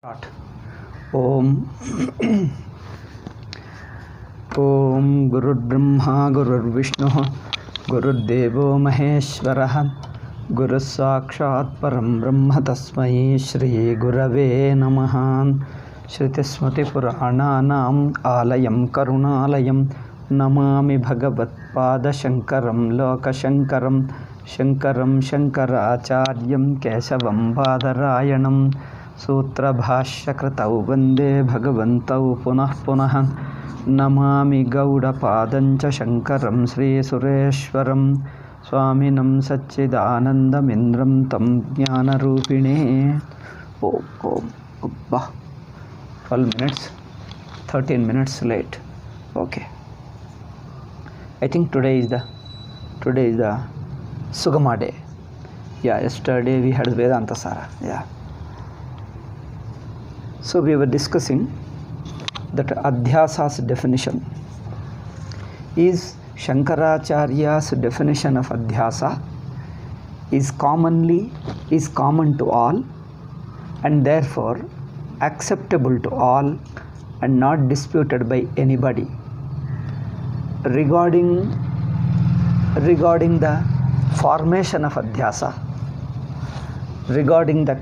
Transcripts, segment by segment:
Start. Om Om Gurur Brahma Gurur Vishnu Gurur Devo Maheshwarah Guru Sakshat Param Brahma Tasmai Shri Gurave Namaha. Shruti Smriti Purananam Alayam Karunalayam Namami Bhagavat Pada Shankaram Loka Shankaram Shankaram Shankaracharyam Kesavam Badarayanam Sutra Bhashya Kratau Vande Bhagavantau Punah Punah Namami Gauda Padancha Shankaram Sri Sureshwaram Swaminam Satchidanandam Indram Tam Jnana Rupine. Om 12 minutes, 13 minutes late. Okay. I think today is the Sugama day. Yeah, yesterday we had Vedanta Sara. Yeah. So we were discussing that Adhyasa's definition is Shankaracharya's definition of Adhyasa is common to all and therefore acceptable to all and not disputed by anybody. Regarding the formation of Adhyasa, regarding the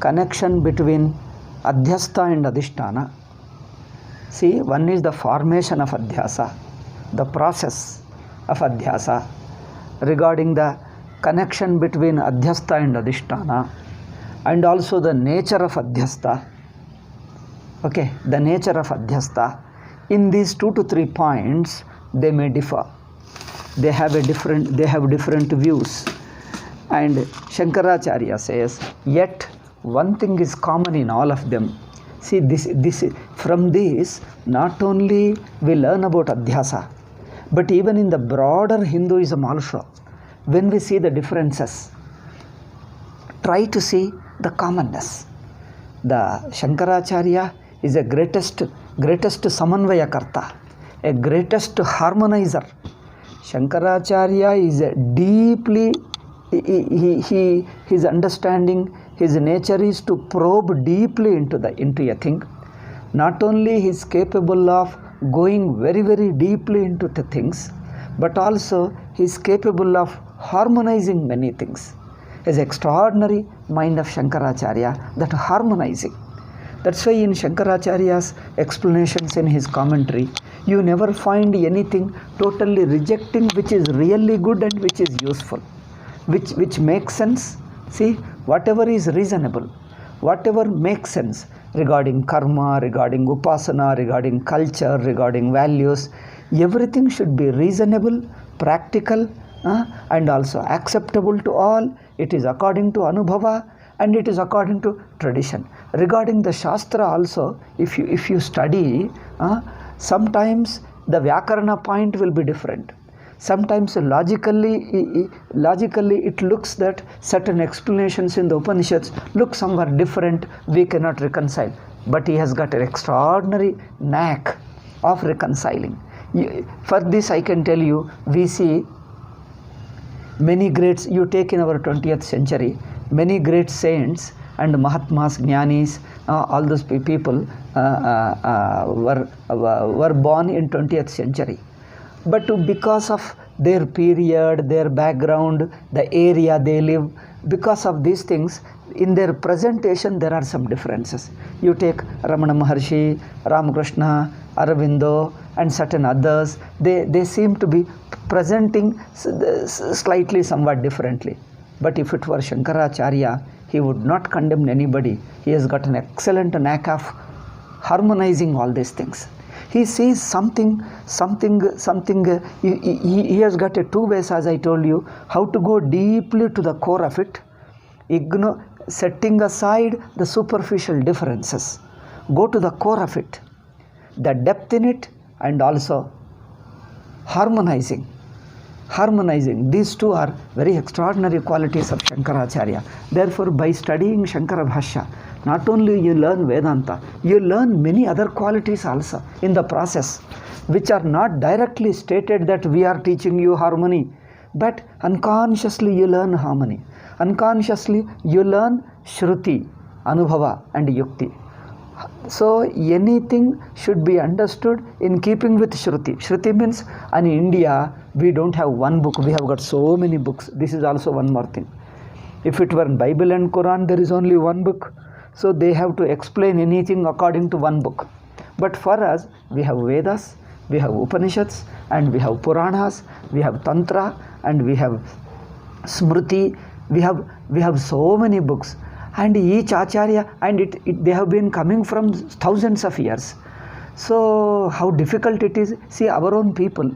connection between Adhyasta and Adhisthana. See, one is the formation of Adhyasa, the process of Adhyasa, regarding the connection between Adhyasta and Adhisthana, and also the nature of Adhyasta. Okay, the nature of Adhyasta. In these 2 to 3 points, they may differ. They have different views. And Shankaracharya says, yet one thing is common in all of them. See, from this, not only we learn about Adhyasa, but even in the broader Hinduism also, when we see the differences, try to see the commonness. The Shankaracharya is a greatest Samanvayakarta, a greatest harmonizer. Shankaracharya is a deeply his understanding, his nature is to probe deeply into a thing. Not only he is capable of going very, very deeply into the things, but also he is capable of harmonizing many things. His extraordinary mind of Shankaracharya, that harmonizing. That's why in Shankaracharya's explanations in his commentary, you never find anything totally rejecting which is really good and which is useful. Which makes sense. See, whatever is reasonable, whatever makes sense regarding karma, regarding upasana, regarding culture, regarding values, everything should be reasonable, practical, and also acceptable to all. It is according to anubhava and it is according to tradition. Regarding the shastra also, if you study, sometimes the Vyakarana point will be different. Sometimes logically it looks that certain explanations in the Upanishads look somewhat different, we cannot reconcile. But he has got an extraordinary knack of reconciling. For this I can tell you, we see many greats, you take in our 20th century, many great saints and Mahatmas, Jnanis, all those people were born in 20th century. But because of their period, their background, the area they live, because of these things, in their presentation there are some differences. You take Ramana Maharshi, Ramakrishna, Aurobindo and certain others, they seem to be presenting slightly somewhat differently. But if it were Shankaracharya, he would not condemn anybody. He has got an excellent knack of harmonizing all these things. He sees something, he has got 2 ways, as I told you, how to go deeply to the core of it, setting aside the superficial differences. Go to the core of it, the depth in it, and also harmonizing. These two are very extraordinary qualities of Shankaracharya. Therefore, by studying Shankara Bhashya, not only you learn Vedanta, you learn many other qualities also in the process, which are not directly stated that we are teaching you harmony, but unconsciously you learn harmony. Unconsciously you learn Shruti, Anubhava and Yukti. So anything should be understood in keeping with Shruti. Shruti means, in India we don't have one book, we have got so many books. This is also one more thing. If it were Bible and Quran, there is only one book. So they have to explain anything according to one book. But for us, we have Vedas, we have Upanishads, and we have Puranas, we have Tantra, and we have Smriti. We have so many books. And each Acharya, and they have been coming from thousands of years. So how difficult it is. See, our own people,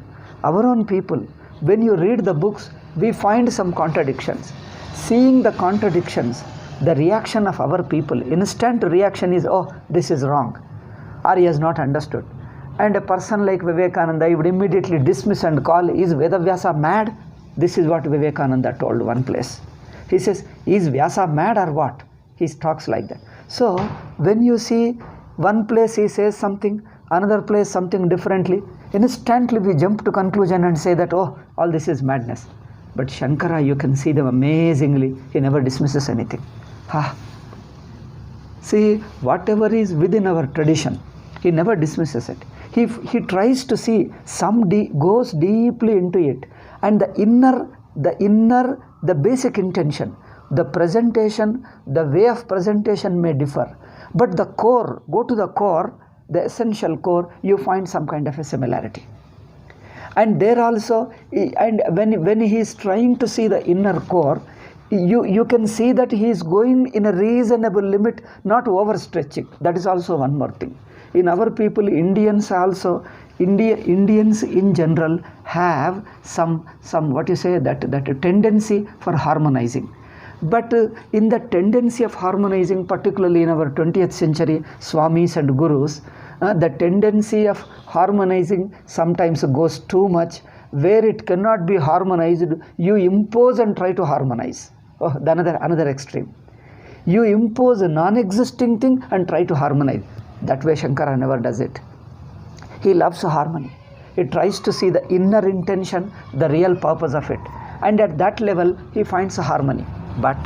when you read the books, we find some contradictions. Seeing the contradictions, the reaction of our people, instant reaction is, oh, this is wrong, or he has not understood. And a person like Vivekananda, he would immediately dismiss and call, is Vedavyasa mad? This is what Vivekananda told one place. He says, is Vyasa mad or what? He talks like that. So when you see one place he says something, another place something differently, instantly we jump to conclusion and say that, oh, all this is madness. But Shankara, you can see them amazingly, he never dismisses anything. See, whatever is within our tradition, he never dismisses it. He tries to see, goes deeply into it, and the basic intention, the presentation, the way of presentation may differ, but the core, go to the core, the essential core, you find some kind of a similarity. And there also, and when he is trying to see the inner core, you can see that he is going in a reasonable limit, not overstretching. That is also one more thing. In our people, Indians also, Indians in general have some what you say, that tendency for harmonizing. But in the tendency of harmonizing, particularly in our 20th century Swamis and Gurus, the tendency of harmonizing sometimes goes too much. Where it cannot be harmonized, you impose and try to harmonize. Oh, another extreme. You impose a non-existing thing and try to harmonize. That way Shankara never does it. He loves harmony. He tries to see the inner intention, the real purpose of it. And at that level, he finds harmony. But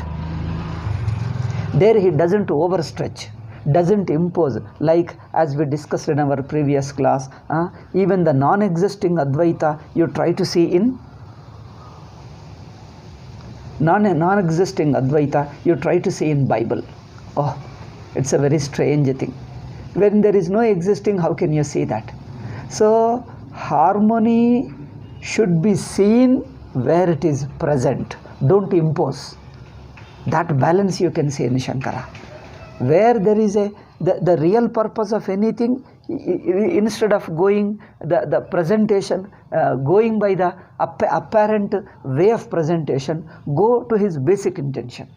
there he doesn't overstretch, doesn't impose, like as we discussed in our previous class, even the non-existing Advaita you try to see in non-existing Advaita you try to see in Bible. Oh, it's a very strange thing. When there is no existing, how can you see that? So harmony should be seen where it is present. Don't impose. That balance you can see in Shankara. Where there is the real purpose of anything, instead of going the presentation, going by the apparent way of presentation, go to his basic intention.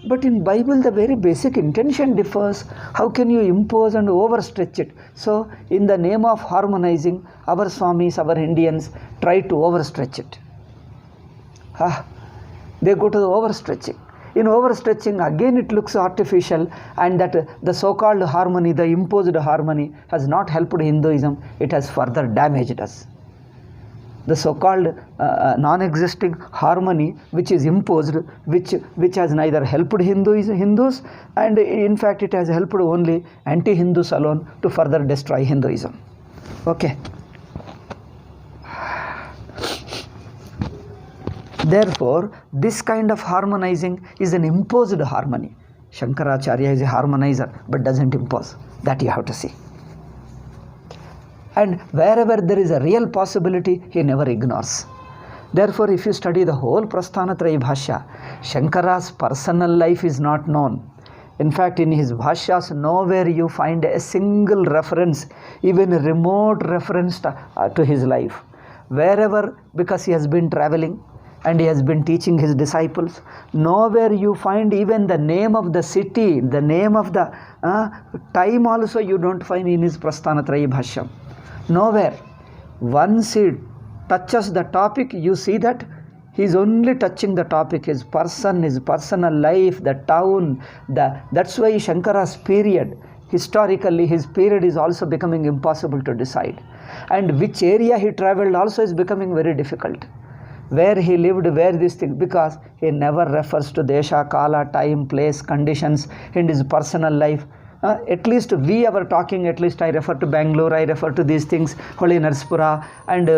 But in Bible, the very basic intention differs. How can you impose and overstretch it? So in the name of harmonizing, our Swamis, our Indians try to overstretch it. They go to the overstretching. In overstretching, again it looks artificial, and that the so-called harmony, the imposed harmony, has not helped Hinduism, it has further damaged us. The so-called non-existing harmony which is imposed, which has neither helped Hindus, and in fact it has helped only anti-Hindus alone to further destroy Hinduism. Okay. Therefore, this kind of harmonizing is an imposed harmony. Shankaracharya is a harmonizer but doesn't impose. That you have to see. And wherever there is a real possibility, he never ignores. Therefore, if you study the whole Prasthanatrayi Bhashya, Shankara's personal life is not known. In fact, in his Bhashyas, nowhere you find a single reference, even a remote reference to his life. Wherever, because he has been traveling, and he has been teaching his disciples, nowhere you find even the name of the city, the name of the time also you don't find in his Prasthanatrayi Bhashya. Nowhere. Once he touches the topic, you see that he is only touching the topic, his person, his personal life, the town. That's why Shankara's period, historically his period is also becoming impossible to decide. And which area he travelled also is becoming very difficult. where he lived, where this thing, because he never refers to desha, kala, time, place, conditions in his personal life. At least we are talking, at least I refer to Bangalore, I refer to these things, Holy Narsipura, and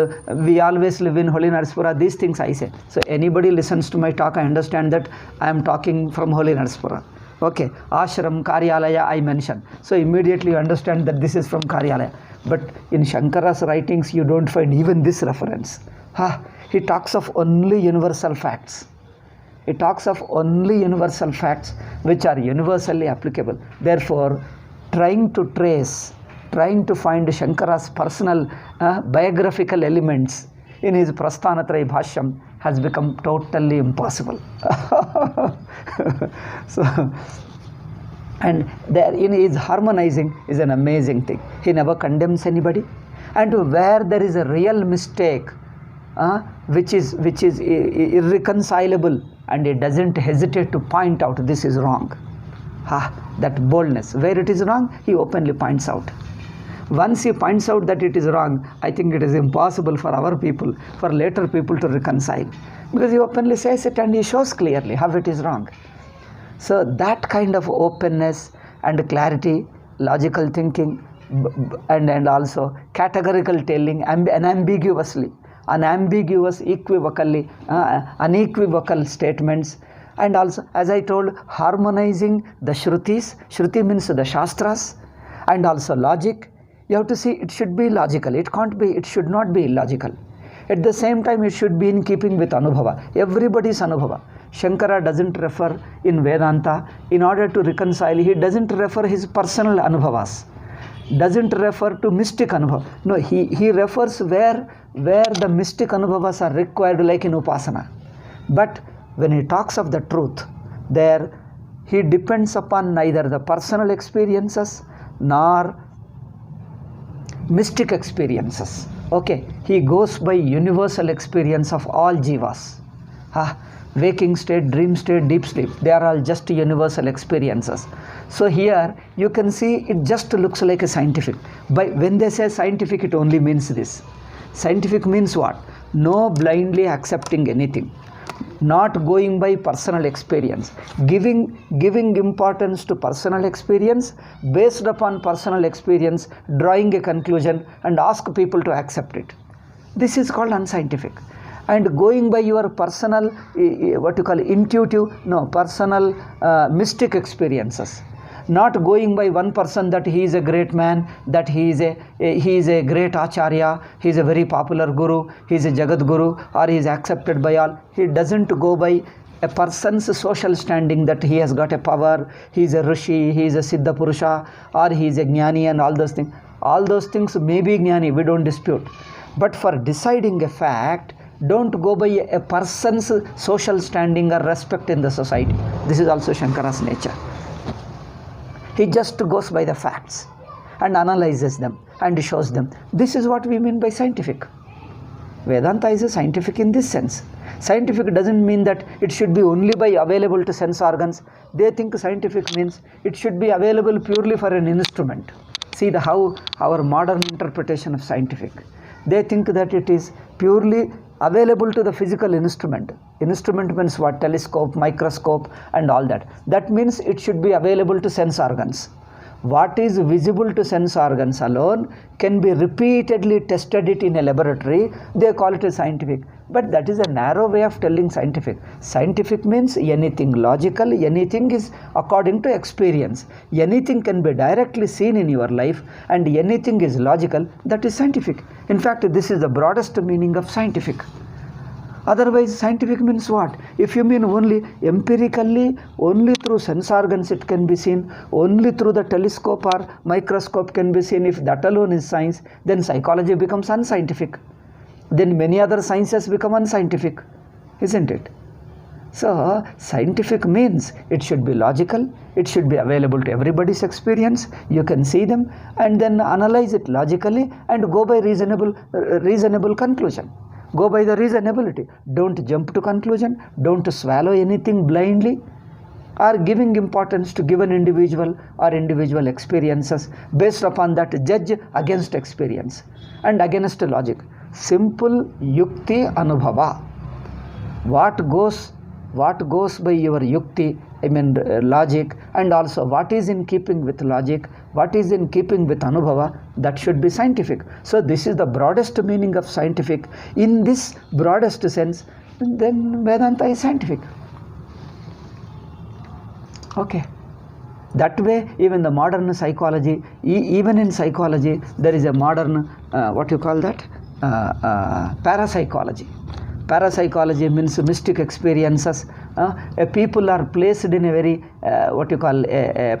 we always live in Holy Narsipura, these things I say. So anybody listens to my talk, I understand that I am talking from Holy Narsipura. Okay, ashram, karyalaya I mention. So immediately you understand that this is from karyalaya. But in Shankara's writings, you don't find even this reference. He talks of only universal facts. He talks of only universal facts which are universally applicable. Therefore, trying to find Shankara's personal biographical elements in his Prasthanatrayi Bhashyam has become totally impossible. So, and there in his harmonizing is an amazing thing. He never condemns anybody, and where there is a real mistake, which is irreconcilable, and he doesn't hesitate to point out this is wrong. That boldness, where it is wrong, he openly points out. Once he points out that it is wrong, I think it is impossible for our people, for later people to reconcile, because he openly says it and he shows clearly how it is wrong. So that kind of openness and clarity, logical thinking, and also categorical telling, unambiguously, equivocally, unequivocal statements, and also, as I told, harmonizing the Shrutis. Shruti means the Shastras, and also logic. You have to see it should be logical. It should not be illogical. At the same time, it should be in keeping with Anubhava. Everybody's Anubhava. Shankara doesn't refer in Vedanta, in order to reconcile, he doesn't refer his personal Anubhavas, doesn't refer to mystic Anubhava. No, he refers where the mystic Anubhavas are required, like in Upasana. But when he talks of the truth, there he depends upon neither the personal experiences nor mystic experiences. Okay, he goes by universal experience of all jivas. Waking state, dream state, deep sleep, they are all just universal experiences. So here you can see it just looks like a scientific. When they say scientific, it only means this. Scientific means what? No blindly accepting anything, not going by personal experience, giving importance to personal experience, based upon personal experience, drawing a conclusion and ask people to accept it. This is called unscientific. And going by your personal, personal mystic experiences, not going by one person that he is a great man, that he is a great acharya, he is a very popular guru, he is a Jagat Guru, or he is accepted by all. He doesn't go by a person's social standing, that he has got a power, he is a Rishi, he is a Siddha Purusha, or he is a Jnani, and all those things. All those things may be Jnani, we don't dispute. But for deciding a fact, don't go by a person's social standing or respect in the society. This is also Shankara's nature. He just goes by the facts and analyzes them and shows them. This is what we mean by scientific. Vedanta is a scientific in this sense. Scientific doesn't mean that it should be only by available to sense organs. They think scientific means it should be available purely for an instrument. See how our modern interpretation of scientific. They think that it is purely available to the physical instrument. Instrument means what? Telescope, microscope, and all that. That means it should be available to sense organs. What is visible to sense organs alone can be repeatedly tested it in a laboratory. They call it a scientific. But that is a narrow way of telling scientific. Scientific means anything logical, anything is according to experience. Anything can be directly seen in your life, and anything is logical, that is scientific. In fact, this is the broadest meaning of scientific. Otherwise, scientific means what? If you mean only empirically, only through sense organs it can be seen, only through the telescope or microscope can be seen, if that alone is science, then psychology becomes unscientific. Then many other sciences become unscientific, isn't it? So, scientific means it should be logical, it should be available to everybody's experience, you can see them, and then analyze it logically and go by reasonable conclusion. Go by the reasonability. Don't jump to conclusion, don't swallow anything blindly, or giving importance to given individual or individual experiences. Based upon that, judge against experience and against logic. Simple yukti anubhava. what goes by your yukti, logic, and also what is in keeping with logic, what is in keeping with anubhava, that should be scientific. So this is the broadest meaning of scientific. In this broadest sense, then Vedanta is scientific. Okay. That way, even the modern psychology, even in psychology, there is a modern, what you call that? Parapsychology. Parapsychology means mystic experiences. People are placed in a very,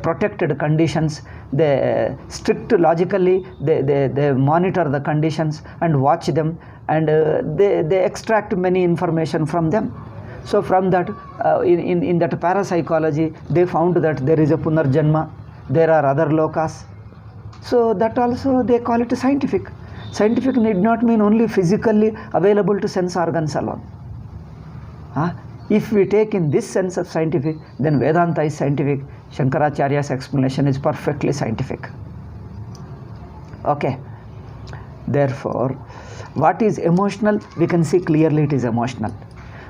protected conditions. They strict logically, they monitor the conditions and watch them, and they extract many information from them. So from that, in that parapsychology, they found that there is a punarjanma, there are other lokas. So that also they call it scientific. Scientific need not mean only physically available to sense organs alone. If we take in this sense of scientific, then Vedanta is scientific. Shankaracharya's explanation is perfectly scientific. Okay. Therefore, what is emotional? We can see clearly it is emotional.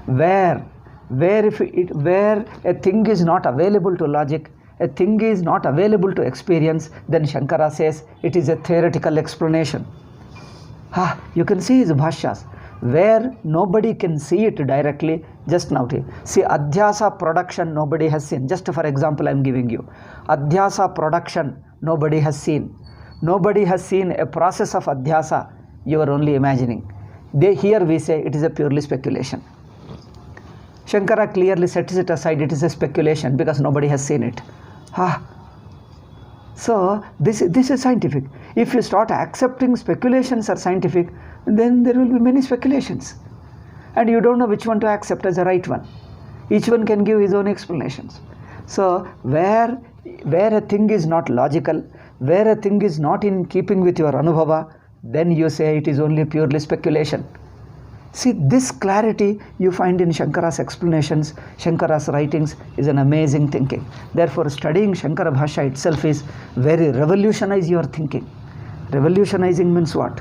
Where a thing is not available to logic, a thing is not available to experience, then Shankara says it is a theoretical explanation. You can see his bhashyas. Where nobody can see it directly, just now see Adhyasa production nobody has seen. Just for example I am giving you. Adhyasa production nobody has seen. Nobody has seen a process of Adhyasa, you are only imagining. Here we say it is a purely speculation. Shankara clearly sets it aside, it is a speculation because nobody has seen it. So this is scientific. If you start accepting speculations are scientific, then there will be many speculations. And you don't know which one to accept as a right one. Each one can give his own explanations. So where a thing is not logical, where a thing is not in keeping with your anubhava, then you say it is only purely speculation. See, this clarity you find in Shankara's explanations, Shankara's writings is an amazing thinking. Therefore, studying Shankara Bhashya itself is very revolutionize your thinking. Revolutionizing means what?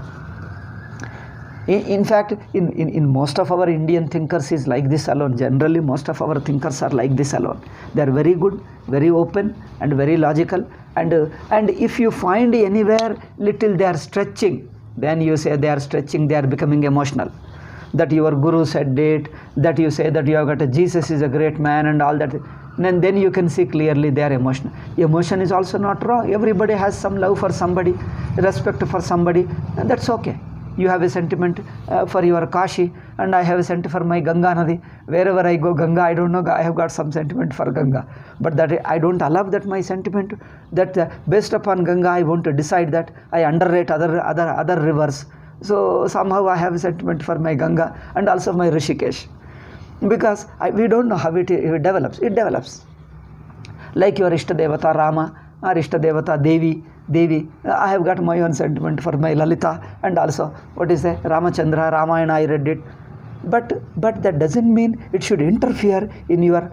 In fact, in most of our Indian thinkers is like this alone. Generally, most of our thinkers are like this alone. They are very good, very open, and very logical. And if you find anywhere little they are stretching, then you say they are stretching, they are becoming emotional. That your guru said it, that you say that you have got a Jesus is a great man and all that. And then you can see clearly they are emotional. Emotion is also not wrong. Everybody has some love for somebody, respect for somebody, and that's okay. You have a sentiment for your Kashi, and I have a sentiment for my Ganga Nadi. Wherever I go, Ganga, I don't know, I have got some sentiment for Ganga. But that I don't allow that my sentiment, that based upon Ganga, I want to decide that I underrate other rivers. So somehow I have a sentiment for my Ganga and also my Rishikesh. Because we don't know how it develops. It develops. Like your Ishtadevata Rama or Ishtadevata Devi. I have got my own sentiment for my Lalita and also, what is that? Ramachandra, Ramayana, I read it. But that doesn't mean it should interfere in your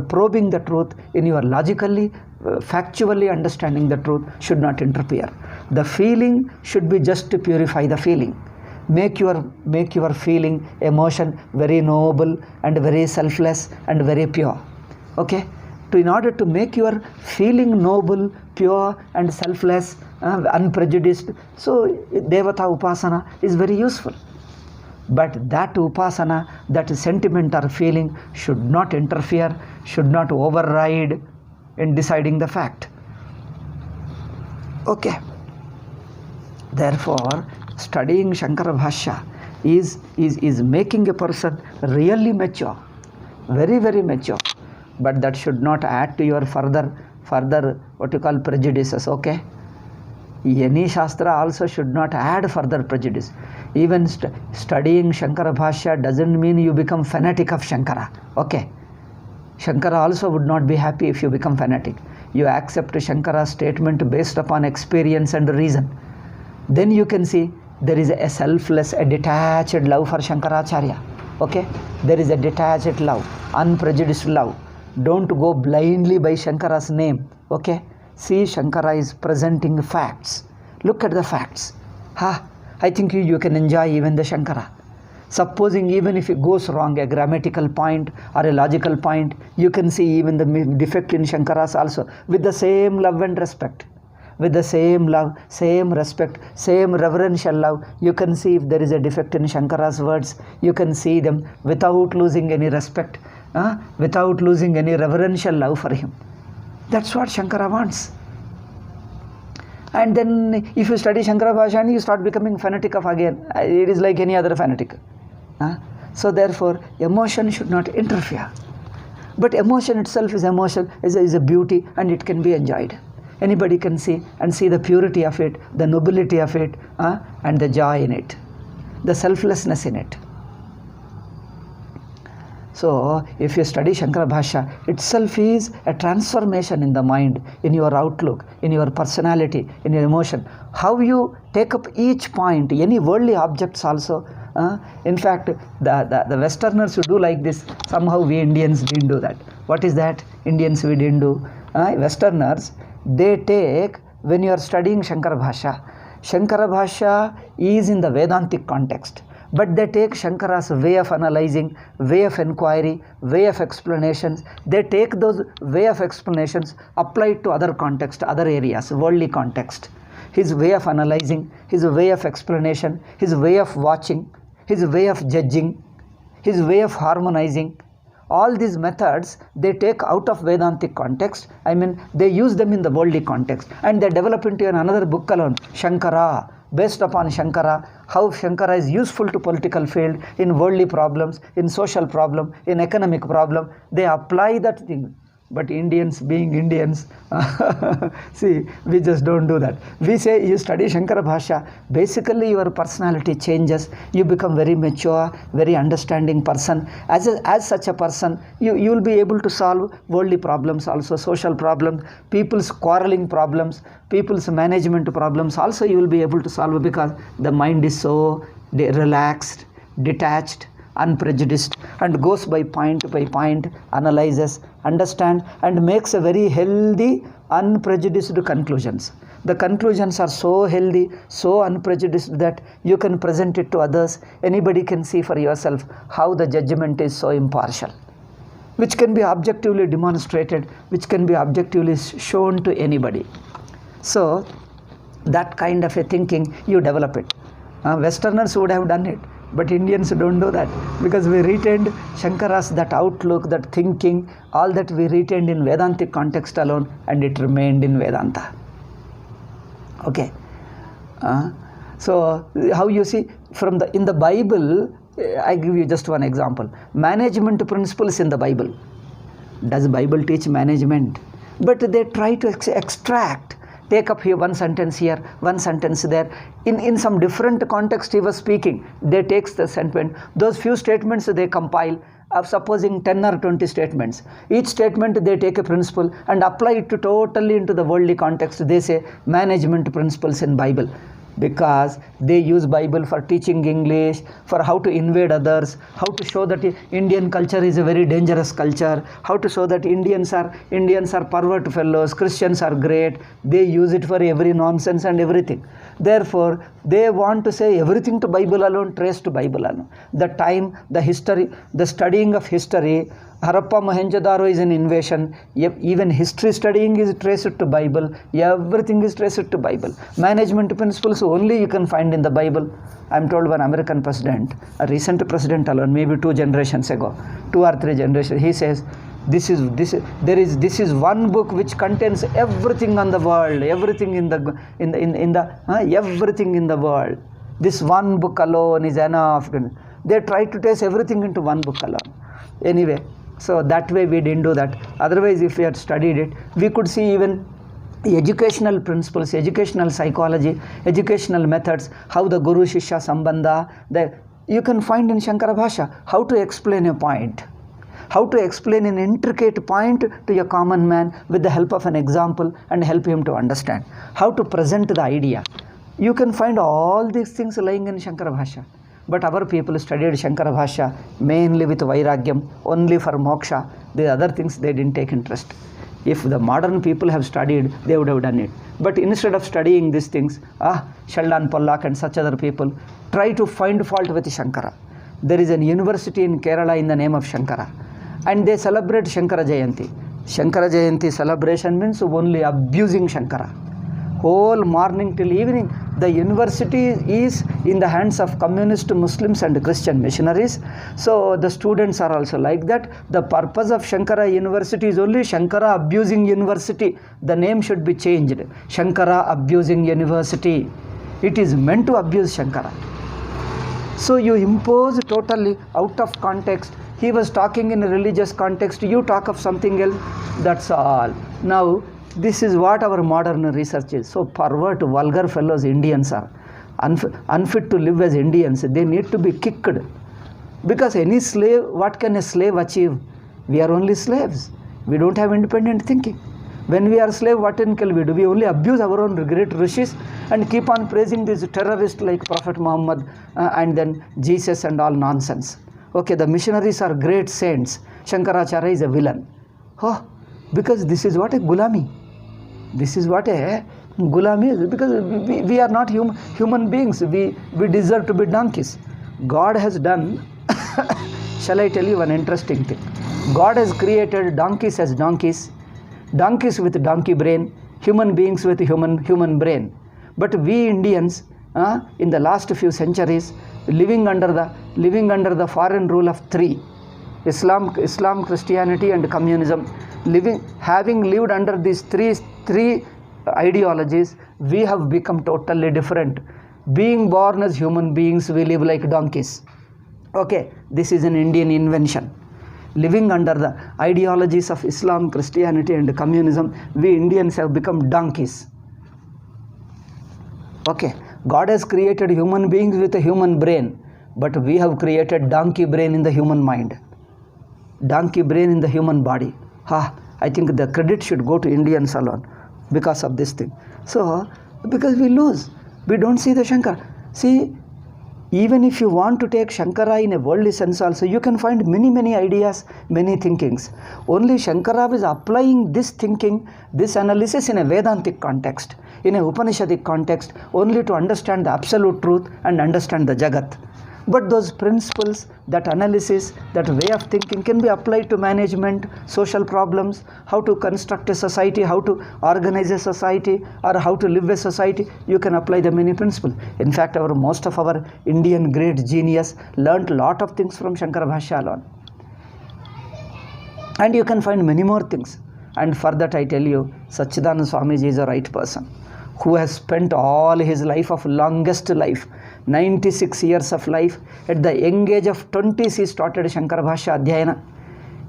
probing the truth, in your logically, factually understanding the truth should not interfere. The feeling should be just to purify the feeling. Make your feeling, emotion very noble and very selfless and very pure. Okay? In order to make your feeling noble, pure and selfless, unprejudiced, so Devata Upasana is very useful. But that Upasana, that sentiment or feeling should not interfere, should not override in deciding the fact. Okay. Therefore, studying Shankara Bhashya is making a person really mature, very, very mature. But that should not add to your further what you call prejudices. Okay? Any Shastra also should not add further prejudice. Even studying Shankara Bhashya doesn't mean you become fanatic of Shankara. Okay? Shankara also would not be happy if you become fanatic. You accept Shankara's statement based upon experience and reason. Then you can see there is a selfless, a detached love for Shankaracharya. Okay? There is a detached love, unprejudiced love. Don't go blindly by Shankara's name. Okay? See, Shankara is presenting facts. Look at the facts. I think you can enjoy even the Shankara. Supposing even if it goes wrong, a grammatical point or a logical point, you can see even the defect in Shankaras also, with the same love and respect. With the same love, same respect, same reverential love, you can see if there is a defect in Shankara's words, you can see them without losing any respect, without losing any reverential love for him. That's what Shankara wants. And then if you study Shankara Bhashya, you start becoming fanatic of again. It is like any other fanatic. So therefore, emotion should not interfere. But emotion itself is emotion, is a beauty, and it can be enjoyed. Anybody can see the purity of it, the nobility of it, and the joy in it, the selflessness in it. So if you study Shankara Bhashya, itself is a transformation in the mind, in your outlook, in your personality, in your emotion. How you take up each point, any worldly objects also. In fact, the Westerners who do like this, somehow we Indians didn't do that. What is that? Indians we didn't do. Westerners, they take, when you are studying Shankara Bhashya is in the Vedantic context, but they take Shankara's way of analyzing, way of inquiry, way of explanations. They take those way of explanations, apply it to other context, other areas, worldly context. His way of analyzing, his way of explanation, his way of watching, his way of judging, his way of harmonizing. All these methods they take out of Vedantic context. I mean, they use them in the worldly context, and they develop into another book alone, Shankara, based upon Shankara, how Shankara is useful to political field, in worldly problems, in social problem, in economic problem. They apply that thing. But Indians, being Indians, see, we just don't do that. We say you study Shankara Bhashya, basically your personality changes, you become very mature, very understanding person. As such a person, you will be able to solve worldly problems also, social problems, people's quarreling problems, people's management problems also you will be able to solve, because the mind is so relaxed, detached, unprejudiced, and goes by point, analyzes, understands, and makes a very healthy, unprejudiced conclusions. The conclusions are so healthy, so unprejudiced that you can present it to others. Anybody can see for yourself how the judgment is so impartial, which can be objectively demonstrated, which can be objectively shown to anybody. So that kind of a thinking, you develop it. Westerners would have done it, but Indians don't do that, because we retained Shankara's that outlook, that thinking, all that we retained in Vedantic context alone, and it remained in Vedanta. Okay. So how you see in the Bible, I give you just one example. Management principles in the Bible. Does Bible teach management? But they try to extract. Take up here one sentence here, one sentence there. In some different context he was speaking. They take the sentiment. Those few statements they compile, of supposing 10 or 20 statements. Each statement they take a principle and apply it to totally into the worldly context. They say management principles in Bible, because they use Bible for teaching English, for how to invade others, how to show that Indian culture is a very dangerous culture, how to show that Indians are pervert fellows, Christians are great. They use it for every nonsense and everything. Therefore, they want to say everything to Bible alone, trace to Bible alone. The time, the history, the studying of history, Harappa Mohenjo-daro is an invasion. Even history studying is traced to Bible. Everything is traced to Bible. Management principles only you can find in the Bible. I am told one American president, a recent president alone, maybe 2 generations ago, 2 or 3 generations, he says, this is one book which contains everything on the world, everything everything in the world. This one book alone is enough. They try to trace everything into one book alone. Anyway, so that way we didn't do that. Otherwise, if we had studied it, we could see even the educational principles, educational psychology, educational methods, how the Guru Shishya Sambandha, you can find in Shankara Bhashya how to explain a point, how to explain an intricate point to a common man with the help of an example and help him to understand, how to present the idea. You can find all these things lying in Shankara Bhashya. But our people studied Shankara Bhashya mainly with Vairagyam, only for moksha. The other things they didn't take interest. If the modern people have studied, they would have done it. But instead of studying these things, Sheldon Pollock and such other people try to find fault with Shankara. there is a university in Kerala in the name of Shankara, and they celebrate Shankara Jayanti. Shankara Jayanti celebration means only abusing Shankara. Whole morning till evening, the university is in the hands of communist Muslims and Christian missionaries. So the students are also like that. The purpose of Shankara University is only Shankara Abusing University. The name should be changed. Shankara Abusing University. It is meant to abuse Shankara. So you impose totally out of context. He was talking in a religious context. You talk of something else. That's all. Now, this is what our modern research is. So pervert, vulgar fellows Indians are. Unfit to live as Indians. They need to be kicked. Because any slave, what can a slave achieve? We are only slaves. We don't have independent thinking. When we are slave, what can we do? We only abuse our own great rishis and keep on praising these terrorists like Prophet Muhammad and then Jesus and all nonsense. Okay, the missionaries are great saints. Shankaracharya is a villain. Oh, because this is what a gulami. This is what a gulami is. Because we are not human beings. We deserve to be donkeys. God has done, shall I tell you one interesting thing? God has created donkeys as donkeys, donkeys with donkey brain, human beings with human brain. But we Indians, in the last few centuries, living under the foreign rule of three, Islam, Christianity and communism, having lived under these three ideologies, we have become totally different. Being born as human beings, we live like donkeys. Okay, this is an Indian invention. Living under the ideologies of Islam, Christianity and communism, we Indians have become donkeys. Okay, God has created human beings with a human brain, but we have created donkey brain in the human mind. Donkey brain in the human body. I think the credit should go to Indians alone because of this thing. So, because we lose. We don't see the Shankara. See, even if you want to take Shankara in a worldly sense also, you can find many ideas, many thinkings. Only Shankara is applying this thinking, this analysis in a Vedantic context, in a Upanishadic context, only to understand the absolute truth and understand the Jagat. But those principles, that analysis, that way of thinking can be applied to management, social problems, how to construct a society, how to organize a society, or how to live a society. You can apply the many principles. In fact, most of our Indian great genius learnt a lot of things from Shankara Bhashya alone. And you can find many more things. And for that I tell you, Sachidananda Swamiji is the right person, who has spent all his life of longest life, 96 years of life. At the young age of 20s, he started Shankara Bhashya Adhyayana.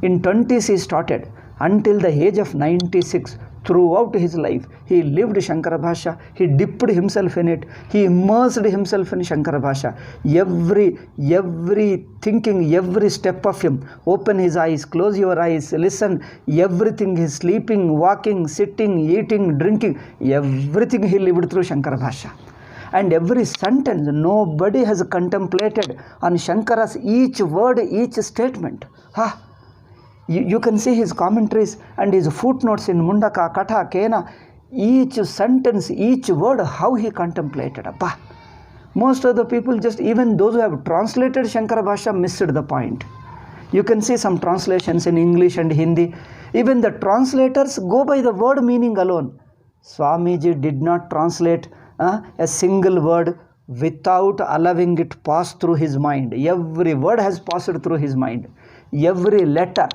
In 20s, he started. Until the age of 96, throughout his life, he lived Shankara Bhashya. He dipped himself in it. He immersed himself in Shankara Bhashya. Every thinking, every step of him, open his eyes, close your eyes, listen, everything, his sleeping, walking, sitting, eating, drinking, everything he lived through Shankara Bhashya. And every sentence, nobody has contemplated on Shankara's each word, each statement. You can see his commentaries and his footnotes in Mundaka, Katha, Kena, each sentence, each word, how he contemplated. Most of the people, just even those who have translated Shankara Bhashya, missed the point. You can see some translations in English and Hindi. Even the translators go by the word meaning alone. Swamiji did not translate a single word without allowing it pass through his mind. Every word has passed through his mind. Every letter.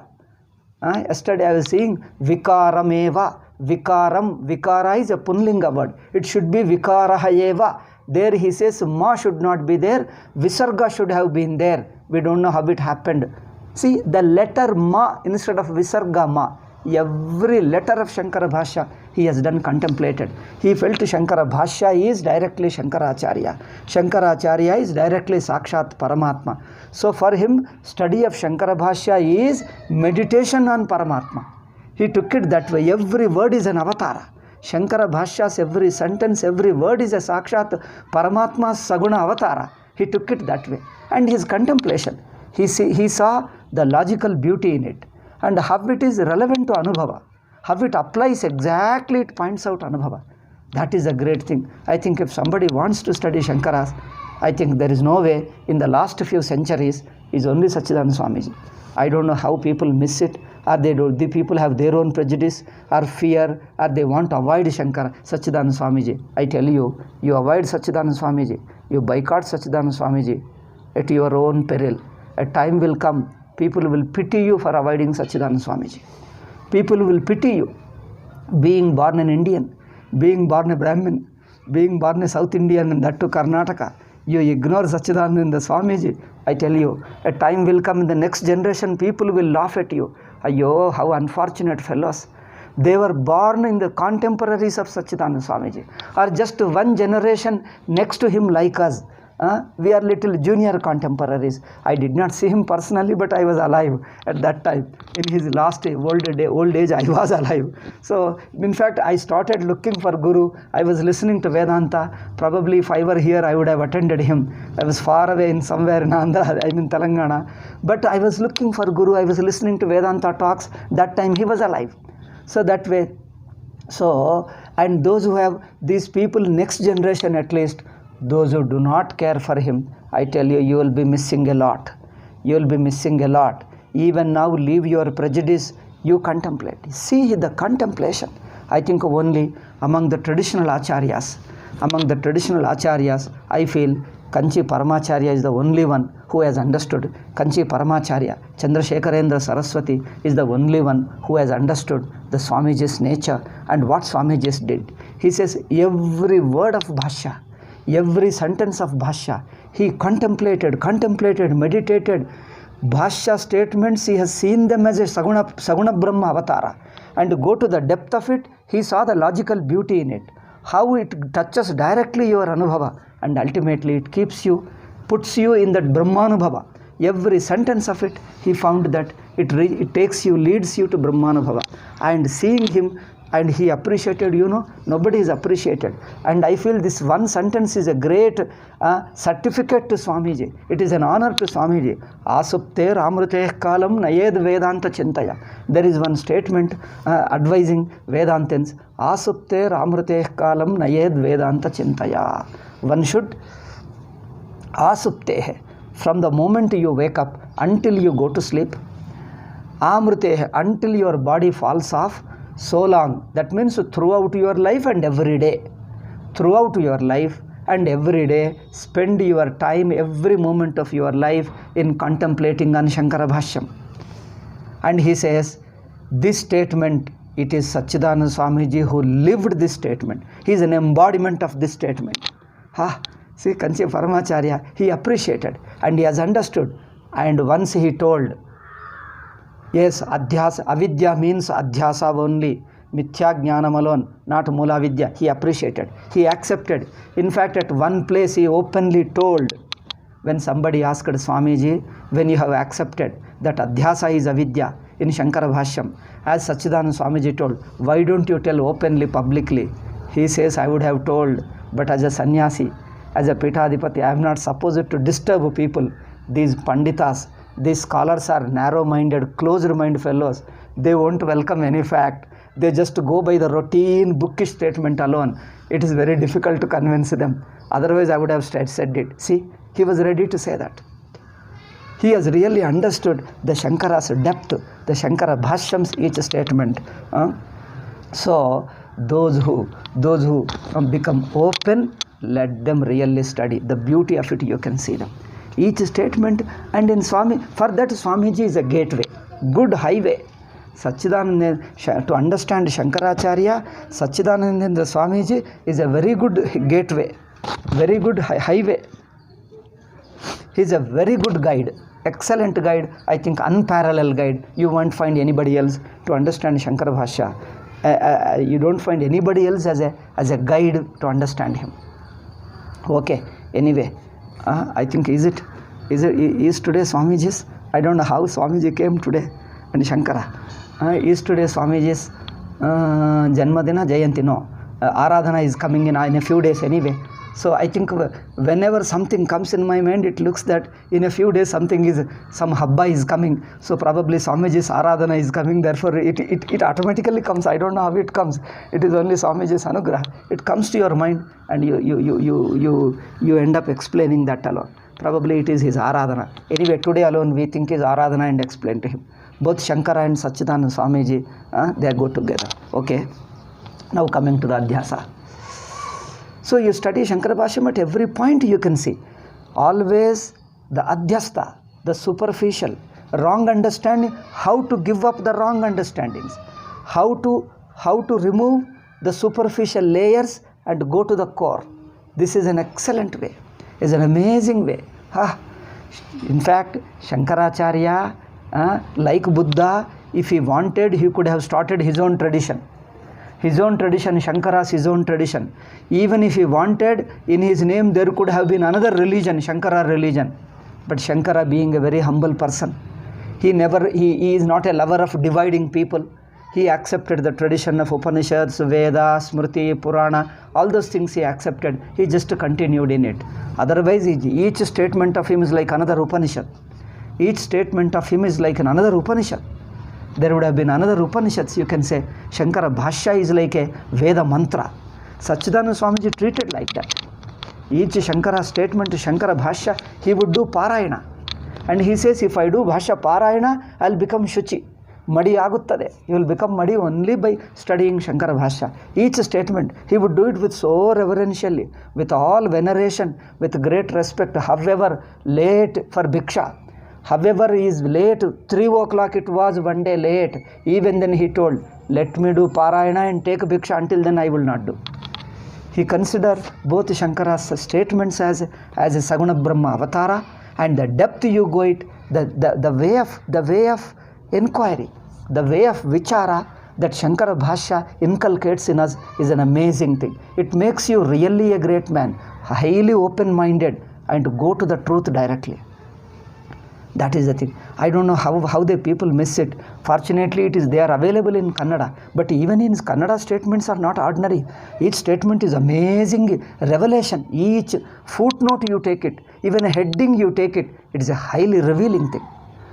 Yesterday I was saying Vikarameva. Vikara is a Punlinga word. It should be Vikarahayeva. There he says Ma should not be there. Visarga should have been there. We don't know how it happened. See, the letter Ma instead of Visarga Ma. Every letter of Shankara Bhashya he has done contemplated. He felt Shankara Bhashya is directly Shankaracharya. Shankaracharya is directly Sakshat Paramatma. So for him, study of Shankara Bhashya is meditation on Paramatma. He took it that way. Every word is an avatara. Shankara Bhashya's every sentence, every word is a Sakshat Paramatma's Saguna avatara. He took it that way. And his contemplation, he saw the logical beauty in it. And how it is relevant to Anubhava. How it applies exactly, it points out Anubhava. That is a great thing. I think if somebody wants to study Shankaras, I think there is no way in the last few centuries is only Sachidananda Swamiji. I don't know how people miss it, or the people have their own prejudice or fear, or they want to avoid Shankara, Sachidananda Swamiji. I tell you, you avoid Sachidananda Swamiji, you boycott Sachidananda Swamiji at your own peril. A time will come, people will pity you for avoiding Sachidananda Swamiji. People will pity you, being born an Indian, being born a Brahmin, being born a South Indian, and that to Karnataka. You ignore Sachidananda Swamiji. I tell you, a time will come in the next generation, people will laugh at you. Ayyo, how unfortunate fellows. They were born in the contemporaries of Sachidananda Swamiji, or just one generation next to him like us. We are little junior contemporaries. I did not see him personally, but I was alive at that time. In his last old age, I was alive. So, in fact, I started looking for Guru. I was listening to Vedanta. Probably if I were here, I would have attended him. I was far away in somewhere in Andhra, I'm in Telangana. But I was looking for Guru. I was listening to Vedanta talks. That time he was alive. So that way. So, and those who have, these people, next generation at least, those who do not care for him, I tell you, you will be missing a lot. You will be missing a lot. Even now, leave your prejudice, you contemplate. See the contemplation. I think only among the traditional acharyas, I feel Kanchi Paramacharya is the only one who has understood. Kanchi Paramacharya, Chandrasekharendra Saraswati is the only one who has understood the Swamiji's nature and what Swamiji did. He says every word of Bhashya, every sentence of Bhashya, he contemplated, meditated. Bhashya statements, he has seen them as a Saguna Brahma avatara. And to go to the depth of it, he saw the logical beauty in it. How it touches directly your Anubhava. And ultimately it keeps you, puts you in that Brahmanubhava. Every sentence of it, he found that it takes you, leads you to Brahmanubhava. And seeing him, and he appreciated, nobody is appreciated. And I feel this one sentence is a great certificate to Swamiji. It is an honor to Swamiji. Asupte Ramruteh Kalam Nayed Vedanta Chintaya. There is one statement advising Vedantins. Asupte Ramruteh Kalam Nayed Vedanta Chintaya. One should Asupte, from the moment you wake up until you go to sleep. Amruteh, until your body falls off. So long, that means throughout your life and every day. Throughout your life and every day, spend your time, every moment of your life in contemplating on Shankara Bhashyam. And he says, this statement, it is Sachidananda Swamiji who lived this statement. He is an embodiment of this statement. See, Kanchi Paramacharya, he appreciated and he has understood. And once he told, yes, Adhyasa, Avidya means Adhyasa only, Mithya Jnanam alone, not Mula Vidya. He appreciated, he accepted. In fact, at one place he openly told, when somebody asked Swamiji, when you have accepted that Adhyasa is Avidya in Shankara Bhashyam, as Sachidananda Swamiji told, why don't you tell openly, publicly? He says, I would have told, but as a sannyasi, as a Pitadipati, I am not supposed to disturb people. These Panditas, these scholars are narrow-minded, closed-minded fellows. They won't welcome any fact. They just go by the routine bookish statement alone. It is very difficult to convince them. Otherwise, I would have said it. See, he was ready to say that. He has really understood the Shankara's depth, the Shankara Bhashyam's each statement. So, those who become open, let them really study. The beauty of it, you can see them. Each statement, and in Swami, for that Swamiji is a gateway, good highway. Sachidananda, to understand Shankaracharya, Sachidananda Swamiji is a very good gateway, very good highway. He is a very good guide, excellent guide, I think unparalleled guide. You won't find anybody else to understand Shankara Bhashya. You don't find anybody else as a guide to understand him. Okay, anyway. I think is today Swamiji's? I don't know how Swamiji came today and Shankara. Is today Swamiji's Janmadina Jayanti? No. Aradhana is coming in a few days anyway. So I think whenever something comes in my mind, it looks that in a few days some habba is coming. So probably Swamiji's Aradhana is coming. Therefore it automatically comes. I don't know how it comes. It is only Swamiji's Anugrah. It comes to your mind and you end up explaining that alone. Probably it is his Aradhana. Anyway, today alone we think his Aradhana and explain to him. Both Shankara and Satchidananda Swamiji, they go together. Okay. Now coming to the Adhyasa. So you study Shankara Bhashya, at every point you can see always the Adhyasta, the superficial, wrong understanding, how to give up the wrong understandings, how to remove the superficial layers and go to the core. This is an excellent way, is an amazing way. In fact, Shankaracharya, like Buddha, if he wanted, he could have started his own tradition. His own tradition, Shankara's his own tradition. Even if he wanted, in his name there could have been another religion, Shankara religion. But Shankara, being a very humble person, he is not a lover of dividing people. He accepted the tradition of Upanishads, Veda, Smriti, Purana, all those things he accepted. He just continued in it. Otherwise, each statement of him is like another Upanishad. Each statement of him is like another Upanishad. There would have been another Upanishads, you can say. Shankara Bhashya is like a Veda mantra. Satchidananda Swamiji treated like that. Each Shankara statement, Shankara Bhashya, he would do Parayana. And he says, if I do Bhashya Parayana, I'll become Shuchi. Madi aguttade. He will become Madi only by studying Shankara Bhashya. Each statement, he would do it with so reverentially, with all veneration, with great respect. However, late for Bhiksha. However, he is late, 3 o'clock it was one day late. Even then he told, let me do Parayana and take Bhiksha, until then I will not do. He considered both Shankara's statements as a Saguna Brahma Avatara, and the depth you go it, the way of inquiry, the way of Vichara that Shankara Bhashya inculcates in us is an amazing thing. It makes you really a great man, highly open-minded, and go to the truth directly. That is the thing. I don't know how the people miss it. Fortunately, they are available in Kannada. But even in Kannada, statements are not ordinary. Each statement is amazing revelation. Each footnote you take it, even a heading you take it, it is a highly revealing thing.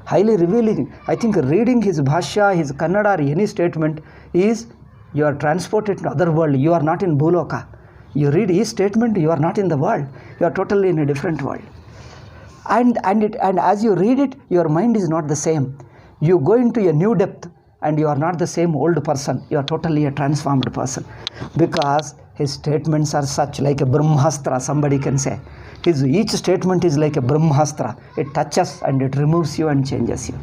Highly revealing. I think reading his Bhashya, his Kannada, or any statement is, you are transported to other world. You are not in Bhuloka. You read his statement, you are not in the world. You are totally in a different world. And as you read it, your mind is not the same. You go into a new depth and you are not the same old person. You are totally a transformed person. Because his statements are such, like a Brahmastra, somebody can say. Each statement is like a Brahmastra. It touches and it removes you and changes you.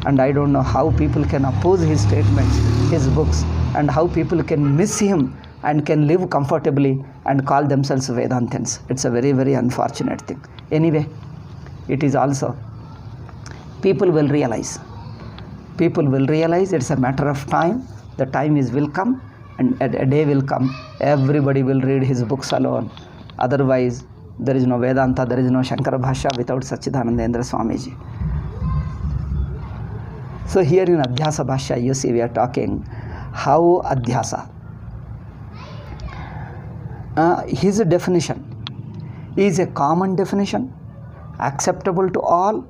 And I don't know how people can oppose his statements, his books, and how people can miss him and can live comfortably and call themselves Vedantins. It's a very, very unfortunate thing. Anyway, it is also, people will realize. People will realize it's a matter of time. The time will come, and a day will come. Everybody will read his books alone. Otherwise, there is no Vedanta, there is no Shankara Bhashya without Satchidanandendra Swamiji. So here in Adhyasa Bhashya, you see we are talking how Adhyasa. His definition is a common definition, acceptable to all,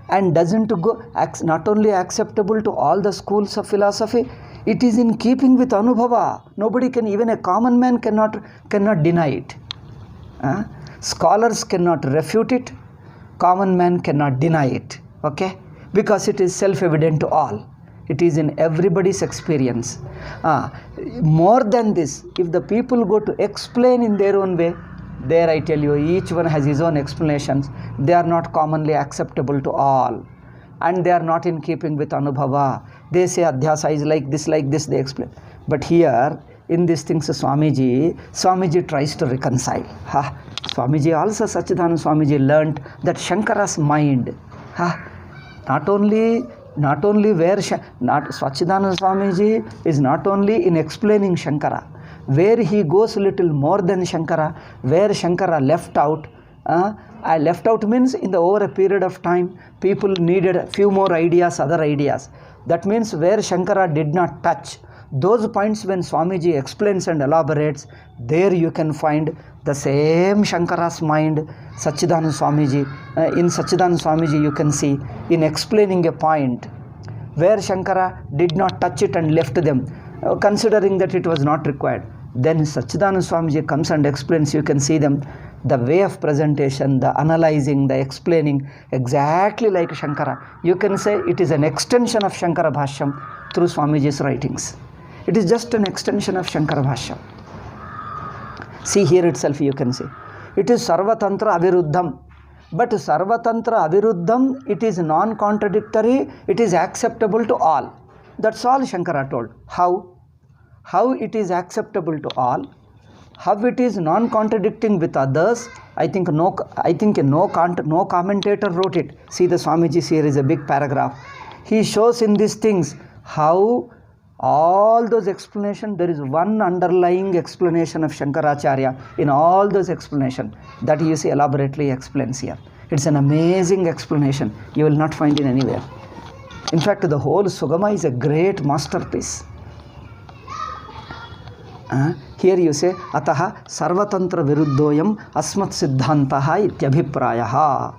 and doesn't go, not only acceptable to all the schools of philosophy, it is in keeping with Anubhava. Nobody can, even a common man cannot deny it. Scholars cannot refute it, common man cannot deny it, okay? Because it is self-evident to all. It is in everybody's experience. More than this, if the people go to explain in their own way, there I tell you, each one has his own explanations. They are not commonly acceptable to all. And they are not in keeping with Anubhava. They say Adhyasa is like this, they explain. But here, in these things, Swamiji tries to reconcile. Swamiji also, Satchidananda Swamiji learnt that Shankara's mind, not only where, Satchidananda Swamiji is not only in explaining Shankara, where he goes a little more than Shankara, where Shankara left out. Left out means in the over a period of time, people needed a few more ideas, other ideas. That means where Shankara did not touch, those points when Swamiji explains and elaborates, there you can find the same Shankara's mind, Sachidananda Swamiji. In Sachidananda Swamiji you can see, in explaining a point where Shankara did not touch it and left them, considering that it was not required. Then Sachidananda Swamiji comes and explains, you can see them, the way of presentation, the analyzing, the explaining, exactly like Shankara. You can say it is an extension of Shankara Bhashyam through Swamiji's writings. It is just an extension of Shankara Bhashyam. See here itself you can see. It is Sarvatantra Aviruddham. But Sarvatantra Aviruddham, it is non-contradictory, it is acceptable to all. That's all Shankara told. How? How it is acceptable to all, how it is non-contradicting with others. I think no commentator wrote it. See, the Swamiji's here is a big paragraph. He shows in these things how all those explanations, there is one underlying explanation of Shankaracharya in all those explanations that you see elaborately explains here. It's an amazing explanation. You will not find it anywhere. In fact, the whole Sugama is a great masterpiece. Here you say, Ataha Sarvatantra Viruddoyam Asmat Siddhantaha Ityabhiprayaha.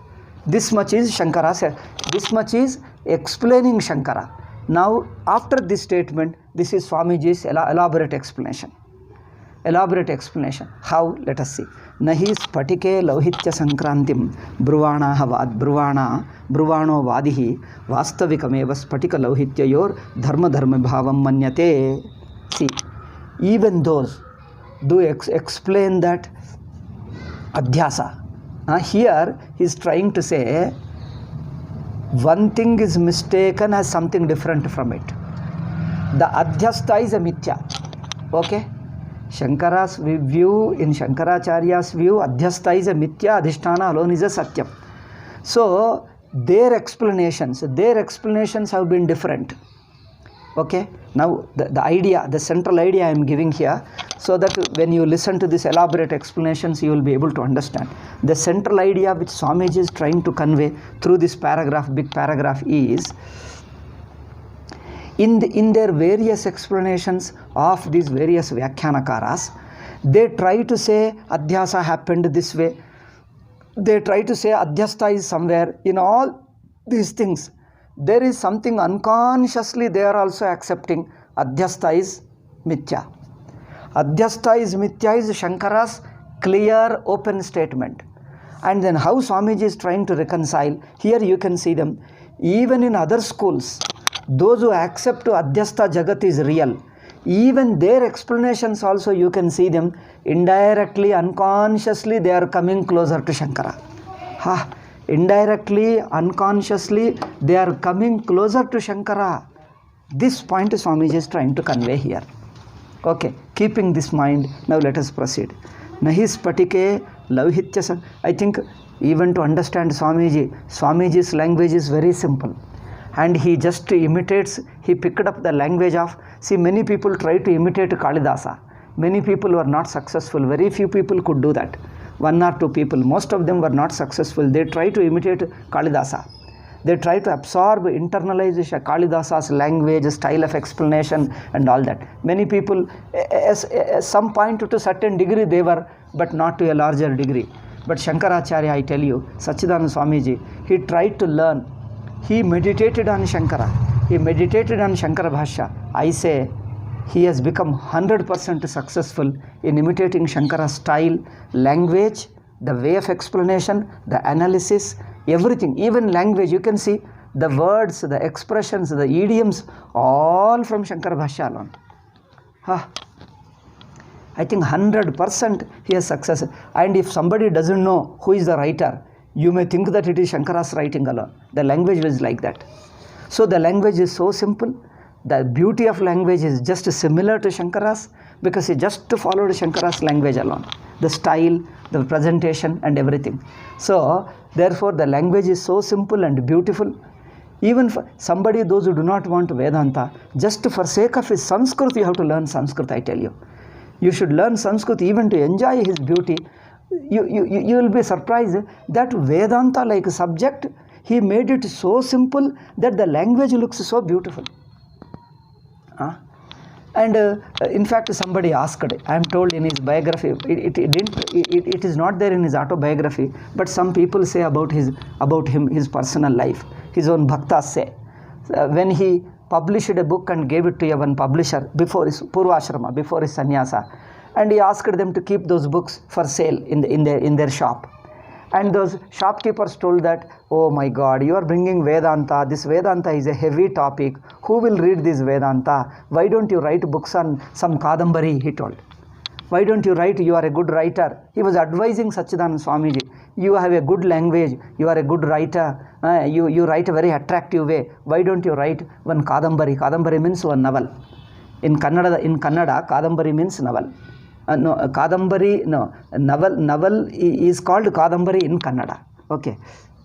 This much is Shankara said. This much is explaining Shankara. Now, after this statement, this is Swamiji's elaborate explanation. Elaborate explanation. How? Let us see. Nahi spatike lauhitya sankrantim bruvana bruvano vadihi vastavikameva spatika lauhityayor dharma bhavam manyate. See, even those do explain that Adhyasa. Here he is trying to say one thing is mistaken as something different from it. The Adhyasta is a mithya. Okay? Shankara's view, in Shankaracharya's view, Adhyasta is a mithya, Adhisthana alone is a satyam. So their explanations have been different. Okay, now the idea, the central idea I am giving here, so that when you listen to this elaborate explanations, you will be able to understand. The central idea which Swamiji is trying to convey through this paragraph, big paragraph, is in their various explanations of these various Vyakhyanakaras, they try to say Adhyasa happened this way. They try to say Adhyasta is somewhere. In all these things, there is something unconsciously they are also accepting. Adhyasta is mithya. Adhyasta is mithya is Shankara's clear, open statement. And then how Swamiji is trying to reconcile, here you can see them. Even in other schools, those who accept Adhyasta Jagat is real, even their explanations also you can see them indirectly, unconsciously they are coming closer to Shankara. Indirectly, unconsciously, they are coming closer to Shankara. This point Swamiji is trying to convey here. Okay, keeping this mind, now let us proceed. Nahi spatike lauhitya. I think even to understand Swamiji's language is very simple. And he just imitates, he picked up the language of, see, many people try to imitate Kalidasa. Many people were not successful. Very few people could do that. One or two people, most of them were not successful. They try to imitate Kalidasa. They try to absorb, internalize Kalidasa's language, style of explanation and all that. Many people, at some point to a certain degree they were, but not to a larger degree. But Shankaracharya, I tell you, Sachidananda Swamiji, he tried to learn. He meditated on Shankara. He meditated on Shankara Bhashya. I say, he has become 100% successful in imitating Shankara's style, language, the way of explanation, the analysis, everything, even language. You can see the words, the expressions, the idioms, all from Shankara Bhashya alone. I think 100% he has success. And if somebody doesn't know who is the writer, you may think that it is Shankara's writing alone. The language is like that. So the language is so simple. The beauty of language is just similar to Shankara's, because he just followed Shankara's language alone. The style, the presentation and everything. So therefore the language is so simple and beautiful. Even for somebody, those who do not want Vedanta, just for sake of his Sanskrit, you have to learn Sanskrit, I tell you. You should learn Sanskrit even to enjoy his beauty. You will be surprised that Vedanta like subject, he made it so simple that the language looks so beautiful. And in fact, somebody asked, I am told in his biography, it is not there in his autobiography, but some people say about him, his personal life, his own bhaktas say. When he published a book and gave it to one publisher before his Purvashrama, before his sannyasa, and he asked them to keep those books for sale in their shop. And those shopkeepers told that, oh my God, you are bringing Vedanta. This Vedanta is a heavy topic. Who will read this Vedanta? Why don't you write books on some Kadambari, he told. Why don't you write? You are a good writer. He was advising Sachidananda Swamiji. You have a good language. You are a good writer. You write a very attractive way. Why don't you write one Kadambari? Kadambari means one novel. In Kannada, Kadambari means novel. Novel is called Kadambari in Kannada. Okay.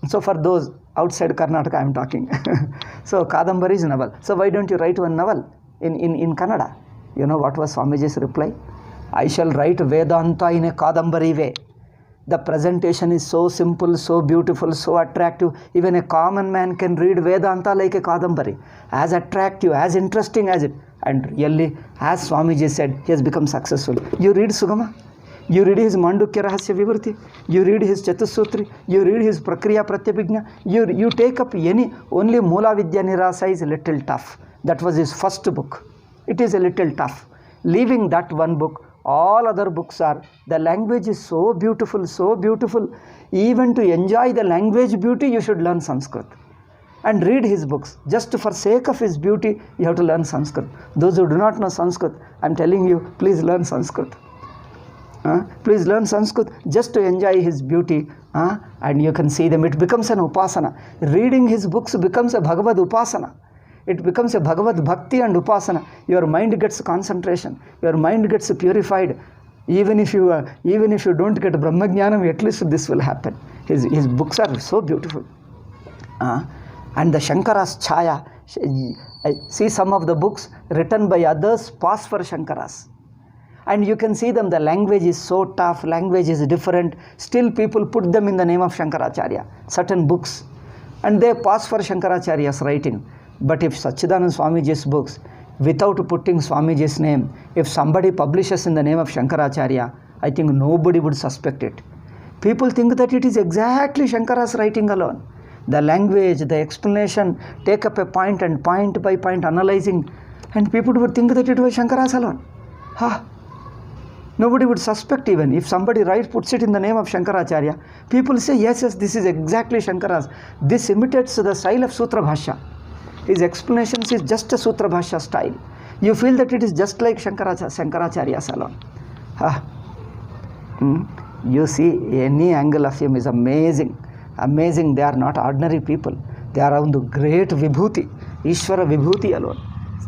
So for those outside Karnataka I am talking. So Kadambari is novel. So why don't you write one novel in Kannada? You know what was Swamiji's reply? I shall write Vedanta in a Kadambari way. The presentation is so simple, so beautiful, so attractive. Even a common man can read Vedanta like a Kadambari. As attractive, as interesting as it. And really, as Swamiji said, he has become successful. You read Sugama, you read his Mandukya Rahasya Vivruti, you read his Chatusutri, you read his Prakriya Pratyabhijna, you take up any, only Mula Vidya Nirasa is a little tough. That was his first book. It is a little tough. Leaving that one book, all other books are, the language is so beautiful, so beautiful. Even to enjoy the language beauty, you should learn Sanskrit. And read his books. Just for sake of his beauty, you have to learn Sanskrit. Those who do not know Sanskrit, I am telling you, please learn Sanskrit. Please learn Sanskrit just to enjoy his beauty. And you can see them. It becomes an upasana. Reading his books becomes a Bhagavad upasana. It becomes a Bhagavad bhakti and upasana. Your mind gets concentration. Your mind gets purified. Even if you don't get Brahmajnanam, at least this will happen. His books are so beautiful. And the Shankara's Chaya, I see some of the books written by others, pass for Shankaras. And you can see them, the language is so tough, language is different. Still people put them in the name of Shankaracharya, certain books. And they pass for Shankaracharya's writing. But if Sachidananda Swamiji's books, without putting Swamiji's name, if somebody publishes in the name of Shankaracharya, I think nobody would suspect it. People think that it is exactly Shankara's writing alone. The language, the explanation, take up a point and point by point analyzing, and people would think that it was Shankara's alone. Nobody would suspect even. If somebody puts it in the name of Shankaracharya, people say, yes, this is exactly Shankara's. This imitates the style of Sutra Bhashya. His explanations is just a Sutra Bhashya style. You feel that it is just like Shankaracharya's alone. You see, any angle of him is amazing. Amazing, they are not ordinary people. They are on the great Vibhuti, Ishvara Vibhuti alone.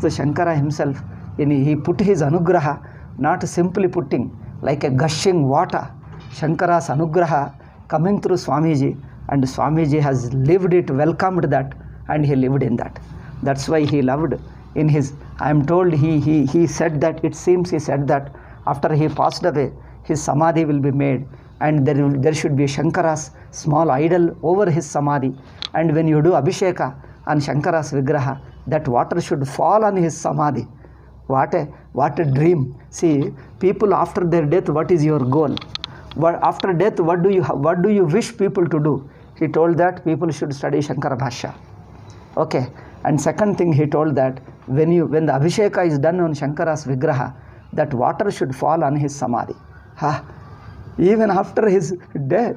So Shankara himself, he put his Anugraha, not simply putting like a gushing water. Shankara's Anugraha coming through Swamiji, and Swamiji has lived it, welcomed that, and he lived in that. That's why he loved in his, I am told he said that, it seems he said that after he passed away, his Samadhi will be made. And there should be Shankara's small idol over his Samadhi. And when you do Abhisheka on Shankara's Vigraha, that water should fall on his Samadhi. What a dream. See, people after their death, what is your goal? After death, what do you wish people to do? He told that people should study Shankara Bhashya. Okay. And second thing, he told that when the Abhisheka is done on Shankara's Vigraha, that water should fall on his Samadhi. Even after his death,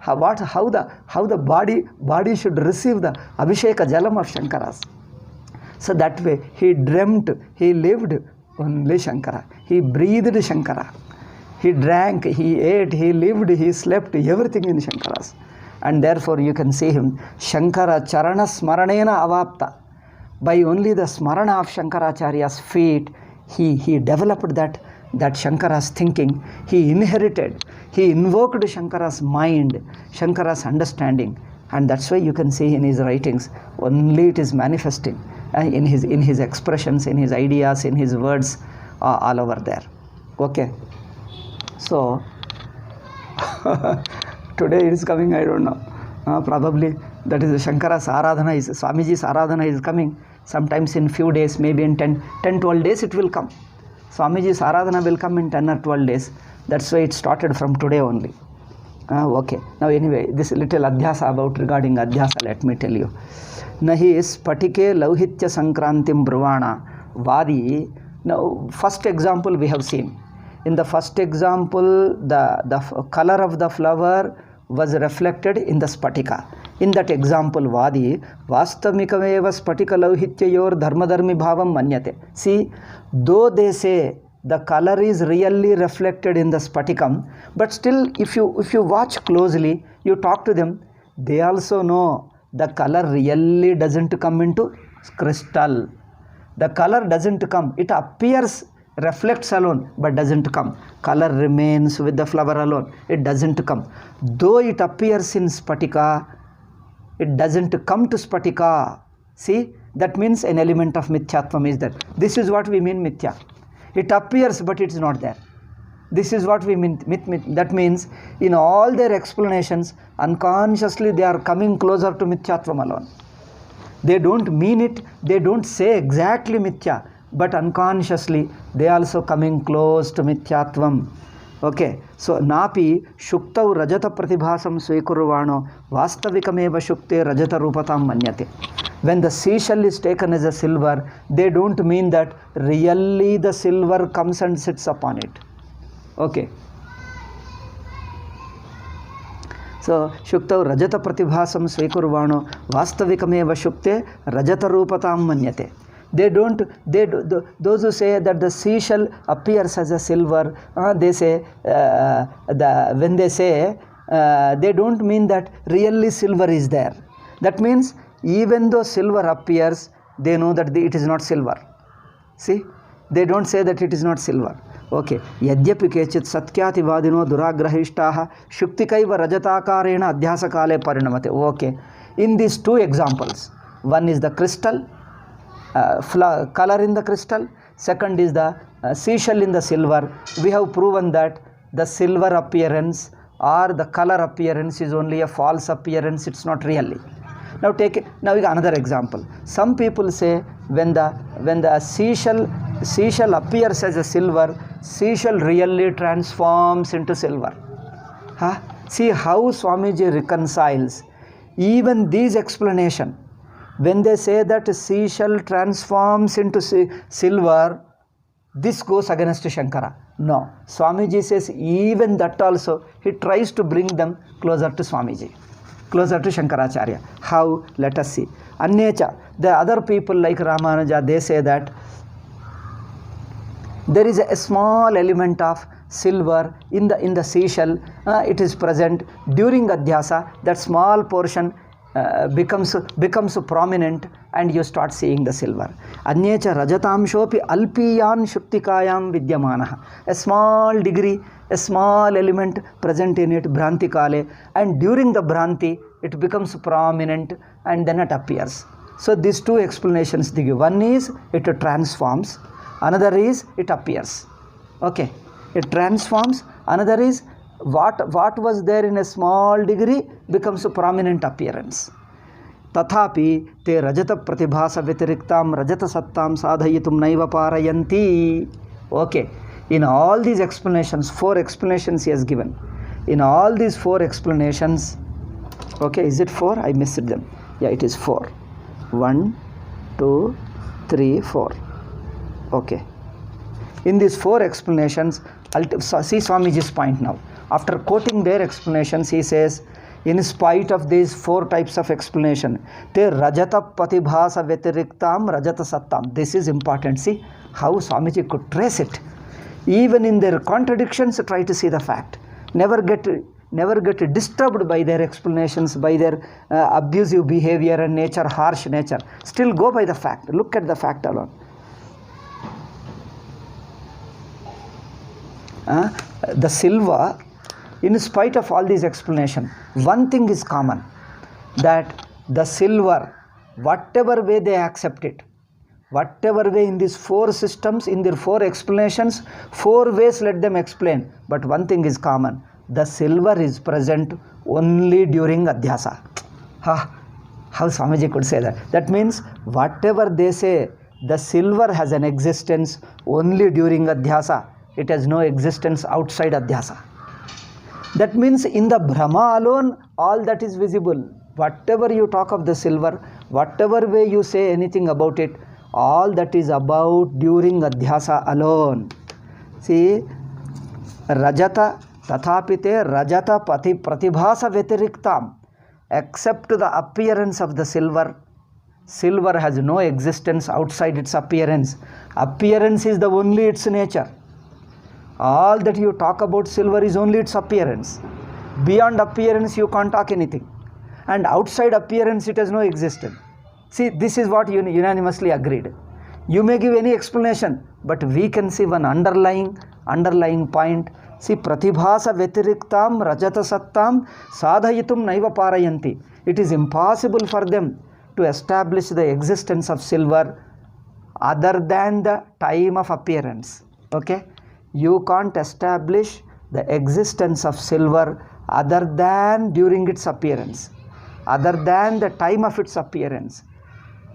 how the body should receive the Abhisheka Jalam of Shankara's. So that way, he dreamt, he lived only Shankara. He breathed Shankara. He drank, he ate, he lived, he slept, everything in Shankara's. And therefore, you can see him, Shankara Charana Smaranena Avapta. By only the Smarana of Shankaracharya's feet, he developed that Shankara's thinking. He inherited, he invoked Shankara's mind, Shankara's understanding, and that's why you can see in his writings, only it is manifesting in his expressions, in his ideas, in his words, all over there. Okay. So, today it is coming, I don't know. Probably that is Shankara's Aradhana, Swamiji's Aradhana is coming. sometimes in few days, maybe in 10-12 days it will come. Swamiji's Aradhana will come in 10 or 12 days. That's why it started from today only. Okay. Now anyway, this little Adhyasa about regarding Adhyasa, let me tell you. Nahi spatike lauhitya sankrantim bruvana vadi. Now first example we have seen. In the first example, the color of the flower was reflected in the spatika. In that example, Vadi, Vastamikaveva spatika lauhityayor dharmadharmi bhavam manyate. See, though they say the color is really reflected in the spatikam, but still if you watch closely, you talk to them, they also know the color really doesn't come into crystal. The color doesn't come. It appears, reflects alone, but doesn't come. Color remains with the flower alone. It doesn't come. Though it appears in spatika, it doesn't come to spatika. See, that means an element of mithyatvam is there. This is what we mean mithya. It appears, but it is not there. This is what we mean. That means in all their explanations, unconsciously they are coming closer to mithyatvam alone. They don't mean it. They don't say exactly mithya, but unconsciously they also coming close to mithyatvam. Okay, so napi shuktau rajata pratibhasam swikurvano vastavikameva shukte rajata rupatam manyate. When the seashell is taken as a silver, they don't mean that really the silver comes and sits upon it. Okay. So shuktau rajata pratibhasam swikurvano vastavikameva shukte rajata rupatam manyate. Those who say that the seashell appears as a silver, they say, when they say, they don't mean that really silver is there. That means even though silver appears, they know that it is not silver. See, they don't say that it is not silver. Okay. Yadyapi kechit satyati vadino duragrahishtaha shuktikaiva rajatakarena adhyasa kale parinamate. Okay. In these two examples, one is the crystal, color in the crystal, second is the seashell in the silver. We have proven that the silver appearance or the color appearance is only a false appearance, it's not really. Now now another example. Some people say when the seashell appears as a silver, seashell really transforms into silver. See how Swamiji reconciles even these explanation. When they say that seashell transforms into silver, this goes against Shankara. No, Swamiji says even that also, he tries to bring them closer to Swamiji, closer to Shankaracharya. How? Let us see. Annecha, the other people like Ramanuja, they say that there is a small element of silver in the seashell. It is present during Adhyasa. That small portion becomes prominent and you start seeing the silver. Anyecha rajatamshopi alpiyam shuktikayam vidyamanaha. A small degree, a small element present in it, bhranti kale, and during the bhranti it becomes prominent and then it appears. So these two explanations they give. One is it transforms, another is it appears. Okay, it transforms, another is what was there in a small degree becomes a prominent appearance. Tathapi te rajata pratibhasa vyatiriktam rajata sattam sadhayitum naiva parayanti. Okay, in all these explanations, 4 explanations he has given. In all these 4 explanations, okay, is it 4? I missed them. Yeah, it is 4. 1, 2, 3, 4. Okay. In these 4 explanations, see Swamiji's point now. After quoting their explanations, he says, in spite of these 4 types of explanation, te rajata patibhasa vyatiriktam rajata sattam. This is important. See how Swamiji could trace it. Even in their contradictions, try to see the fact. Never get disturbed by their explanations, by their abusive behavior and nature, harsh nature. Still go by the fact. Look at the fact alone. The silver, in spite of all these explanations, one thing is common, that the silver, whatever way they accept it, whatever way in these 4 systems, in their 4 explanations, 4 ways let them explain, but one thing is common, the silver is present only during Adhyasa. How Swamiji could say that? That means whatever they say, the silver has an existence only during Adhyasa. It has no existence outside Adhyasa. That means in the Brahma alone, all that is visible. Whatever you talk of the silver, whatever way you say anything about it, all that is about during Adhyasa alone. See, Rajata Tathapite Rajata Pratibhasa Vetiriktam. Except the appearance of the silver, silver has no existence outside its appearance. Appearance is the only its nature. All that you talk about silver is only its appearance. Beyond appearance you can't talk anything. And outside appearance it has no existence. See, this is what unanimously agreed. You may give any explanation, but we can see one underlying point. See, pratibhasa vetiriktam rajata sattam sadhayitum naiva parayanti. It is impossible for them to establish the existence of silver other than the time of appearance. Okay? You can't establish the existence of silver other than during its appearance, other than the time of its appearance.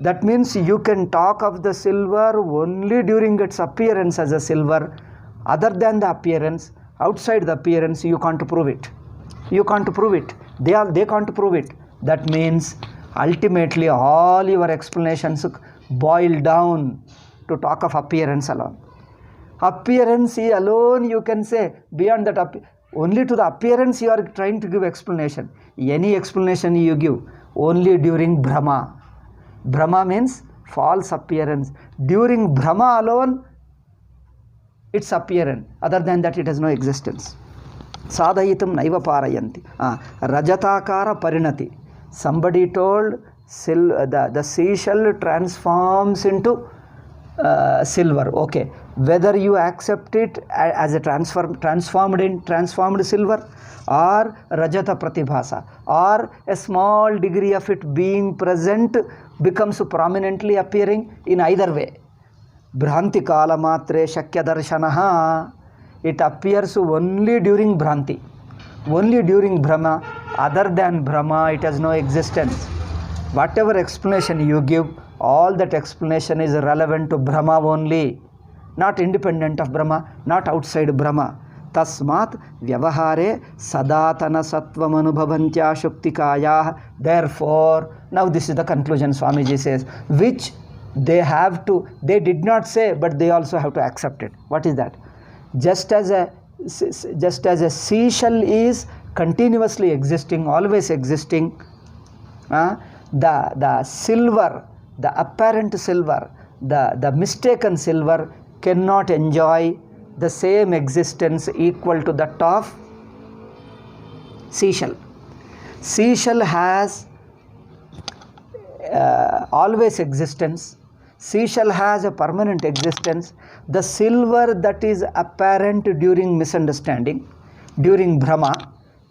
That means you can talk of the silver only during its appearance as a silver, other than the appearance. Outside the appearance, you can't prove it. You can't prove it. They can't prove it. That means ultimately all your explanations boil down to talk of appearance alone. Appearance alone you can say. Beyond that, only to the appearance you are trying to give explanation. Any explanation you give only during Brahma. Brahma means false appearance. During Brahma alone, its appearance. Other than that, it has no existence. Sadhayitam naiva parayanti. Rajatakara parinati. Somebody told the seashell transforms into silver. Okay. Whether you accept it as a transformed silver, or Rajata Pratibhasa, or a small degree of it being present becomes prominently appearing, in either way. Bhranti kala matre shakya darshanaha. It appears only during Bhranti, only during Brahma. Other than Brahma, it has no existence. Whatever explanation you give, all that explanation is relevant to Brahma only, not independent of Brahma, not outside Brahma. Tasmat vyavahare sadatana sattvam anubhavantya shuktikaya. Therefore, now this is the conclusion Swamiji says, which they did not say, but they also have to accept it. What is that? Just as a seashell is continuously existing, always existing, the silver, the apparent silver, the mistaken silver cannot enjoy the same existence equal to that of seashell. Seashell has always existence. Seashell has a permanent existence. The silver that is apparent during misunderstanding, during Brahma,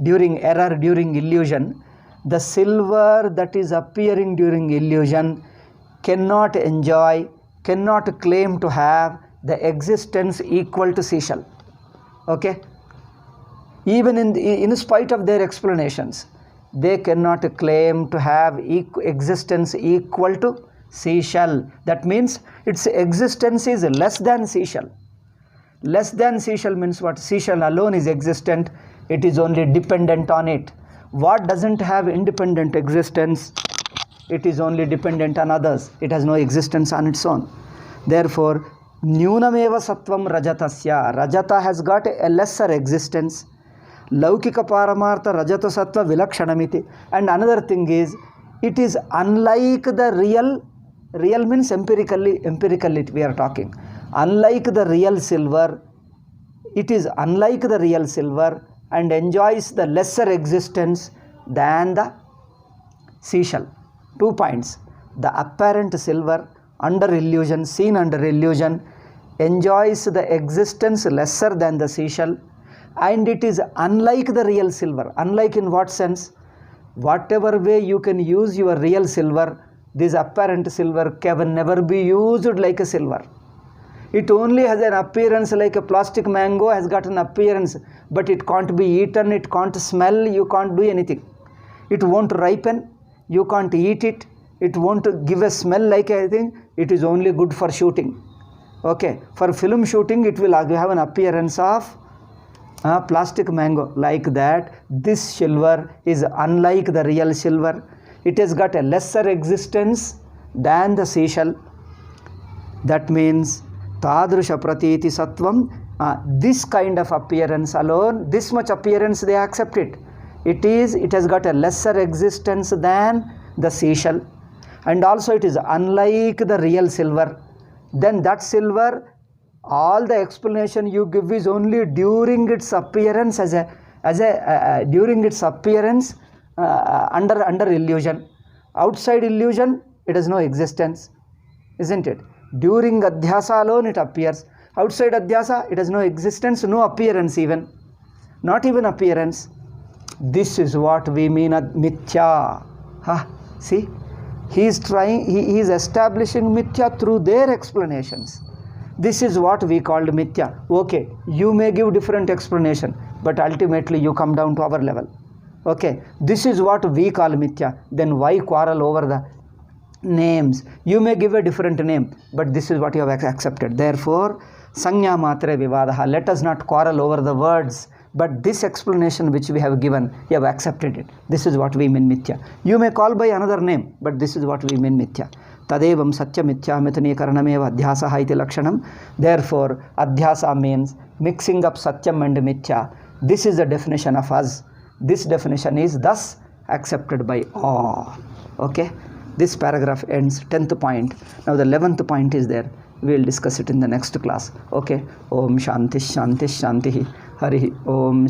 during error, during illusion, the silver that is appearing during illusion cannot enjoy, cannot claim to have the existence equal to seashell. Okay? Even in spite of their explanations, they cannot claim to have existence equal to seashell. That means its existence is less than seashell. Less than seashell means what? Seashell alone is existent. It is only dependent on it. What doesn't have independent existence? It is only dependent on others. It has no existence on its own. Therefore, Nyunameva Sattvam Rajatasya. Rajata has got a lesser existence. Laukika Paramartha Rajata Sattva Vilakshanamiti. And another thing is, it is unlike the real means empirically we are talking. Unlike the real silver, it is unlike the real silver and enjoys the lesser existence than the seashell. 2 points. The apparent silver under illusion, seen under illusion, enjoys the existence lesser than the seashell, and it is unlike the real silver. Unlike in what sense? Whatever way you can use your real silver, this apparent silver can never be used like a silver. It only has an appearance like a plastic mango has got an appearance, but it can't be eaten, it can't smell, you can't do anything. It won't ripen, you can't eat it, it won't give a smell like anything, it is only good for shooting. Okay, for film shooting it will have an appearance of plastic mango. Like that, this silver is unlike the real silver. It has got a lesser existence than the seashell. That means tadrusha pratiti sattvam, this kind of appearance alone, this much appearance they accept it. It has got a lesser existence than the seashell, and also it is unlike the real silver. Then that silver, all the explanation you give is only during its appearance during its appearance under illusion. Outside illusion, it has no existence, isn't it? During Adhyasa alone it appears. Outside Adhyasa, it has no existence, no appearance even. Not even appearance. This is what we mean mithya. See, he is establishing mithya through their explanations. This is what we called mithya. Okay, you may give different explanation, but ultimately you come down to our level. Okay, this is what we call mithya. Then why quarrel over the names? You may give a different name, but this is what you have accepted. Therefore, sanya matre vivadaha. Let us not quarrel over the words, but this explanation which we have given, you have accepted it. This is what we mean mithya. You may call by another name, but this is what we mean mithya. Tadevam satya mithya mitani karanameva adhyasa iti lakshanam. Therefore, adhyasa means mixing up satyam and mithya. This is the definition of us. This definition is thus accepted by all. Okay, this paragraph ends 10th point. Now the 11th point is there. We will discuss it in the next class. Okay, Om Shanti Shanti Shanti. Hari Om.